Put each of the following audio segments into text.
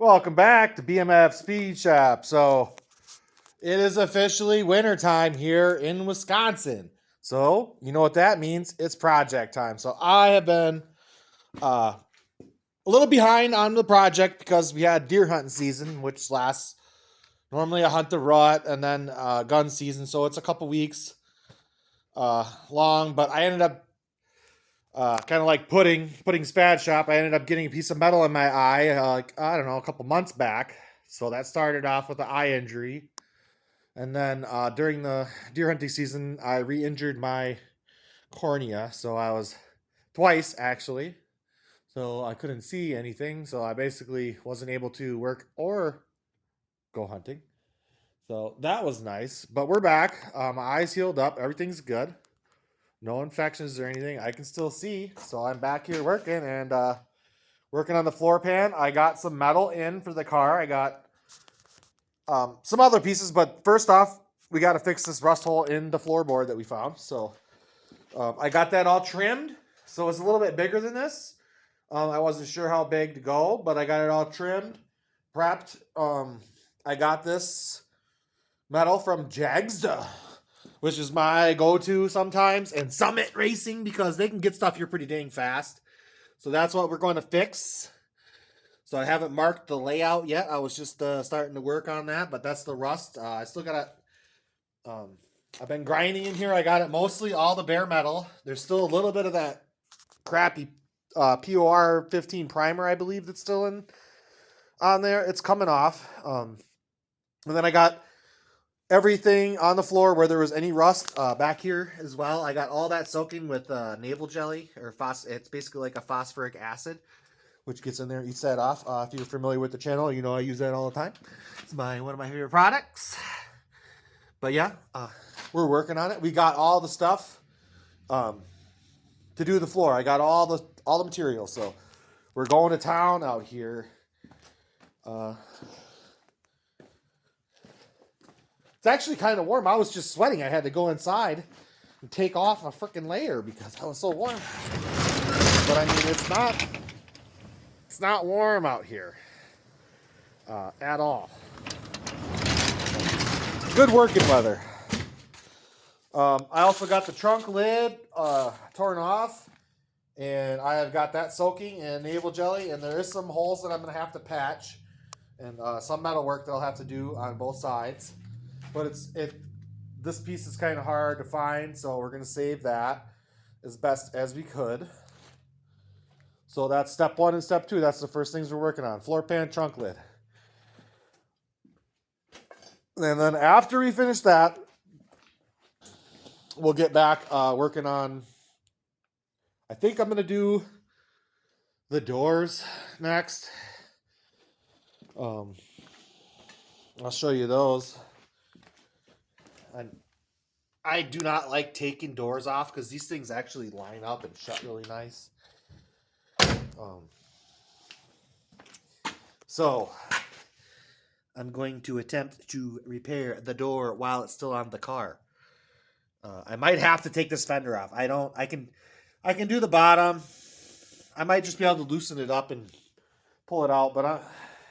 Welcome back to BMF Speed Shop. So it is officially wintertime here in Wisconsin. So you know what that means? It's project time. So I have been a little behind on the project because we had deer hunting season, which lasts normally a hunt the rut and then gun season. So it's a couple weeks long. But I ended up kind of like putting Spad Shop. I ended up getting a piece of metal in my eye, I don't know, a couple months back. So that started off with an eye injury, and then during the deer hunting season, I re-injured my cornea. So I was twice actually. So I couldn't see anything. So I basically wasn't able to work or go hunting. So that was nice. But we're back. My eyes healed up. Everything's good. No infections or anything. I can still see. So I'm back here working and working on the floor pan. I got some metal in for the car. I got some other pieces, but first off, we got to fix this rust hole in the floorboard that we found. So I got that all trimmed. So it's a little bit bigger than this. I wasn't sure how big to go, but I got it all trimmed, prepped. I got this metal from Jagsta, which is my go-to sometimes, and Summit Racing, because they can get stuff here pretty dang fast. So that's what we're going to fix. So I haven't marked the layout yet. I was just starting to work on that, but that's the rust. I still got to... I've been grinding in here. I got it mostly all the bare metal. There's still a little bit of that crappy POR 15 primer, I believe, that's still in on there. It's coming off. And then I got everything on the floor where there was any rust back here as well. I got all that soaking with navel jelly, or it's basically like a phosphoric acid, which gets in there, eats that off. If you're familiar with the channel, you know I use that all the time. It's one of my favorite products. But yeah, we're working on it. We got all the stuff to do the floor. I got all the materials, so we're going to town out here. It's actually kind of warm. I was just sweating. I had to go inside and take off a freaking layer because I was so warm. But I mean, it's not warm out here at all. Good working weather. I also got the trunk lid torn off, and I have got that soaking in navel jelly, and there is some holes that I'm going to have to patch, and some metal work that I'll have to do on both sides. But this piece is kind of hard to find, so we're going to save that as best as we could. So that's step 1 and step 2. That's the first things we're working on. Floor pan, trunk lid. And then after we finish that, we'll get back working on, I think I'm going to do the doors next. I'll show you those. I do not like taking doors off because these things actually line up and shut really nice. So I'm going to attempt to repair the door while it's still on the car. I might have to take this fender off. I can do the bottom. I might just be able to loosen it up and pull it out, but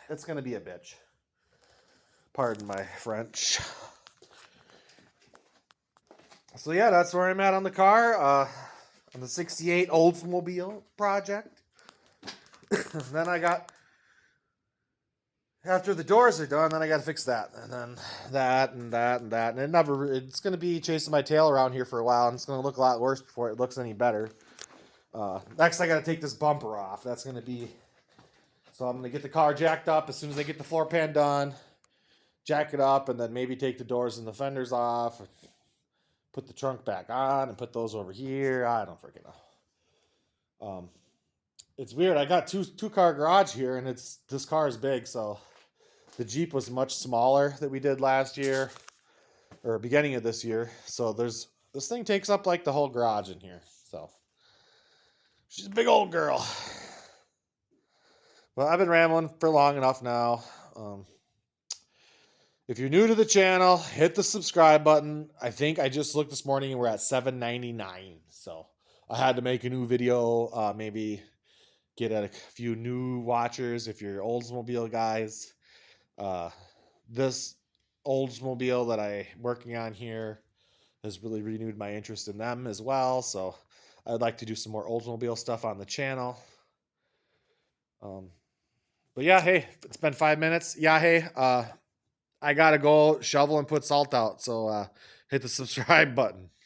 it's going to be a bitch. Pardon my French. So yeah, that's where I'm at on the car. On the 68 Oldsmobile project. Then I got, after the doors are done, then I got to fix that. And then that and that and that. And it's going to be chasing my tail around here for a while. And it's going to look a lot worse before it looks any better. Next, I got to take this bumper off. That's going to be, so I'm going to get the car jacked up as soon as I get the floor pan done. Jack it up and then maybe take the doors and the fenders off. Put the trunk back on and put those over here. I don't freaking know. It's weird. I got two car garage here, and this car is big, so the Jeep was much smaller that we did last year or beginning of this year. So this thing takes up like the whole garage in here. So she's a big old girl. Well, I've been rambling for long enough now. If you're new to the channel, hit the subscribe button. I think I just looked this morning and we're at $7.99. So I had to make a new video maybe get a few new watchers if you're Oldsmobile guys. This Oldsmobile that I'm working on here has really renewed my interest in them as well. So I'd like to do some more Oldsmobile stuff on the channel. But yeah, hey, it's been 5 minutes. Yeah, hey, I gotta go shovel and put salt out. So hit the subscribe button.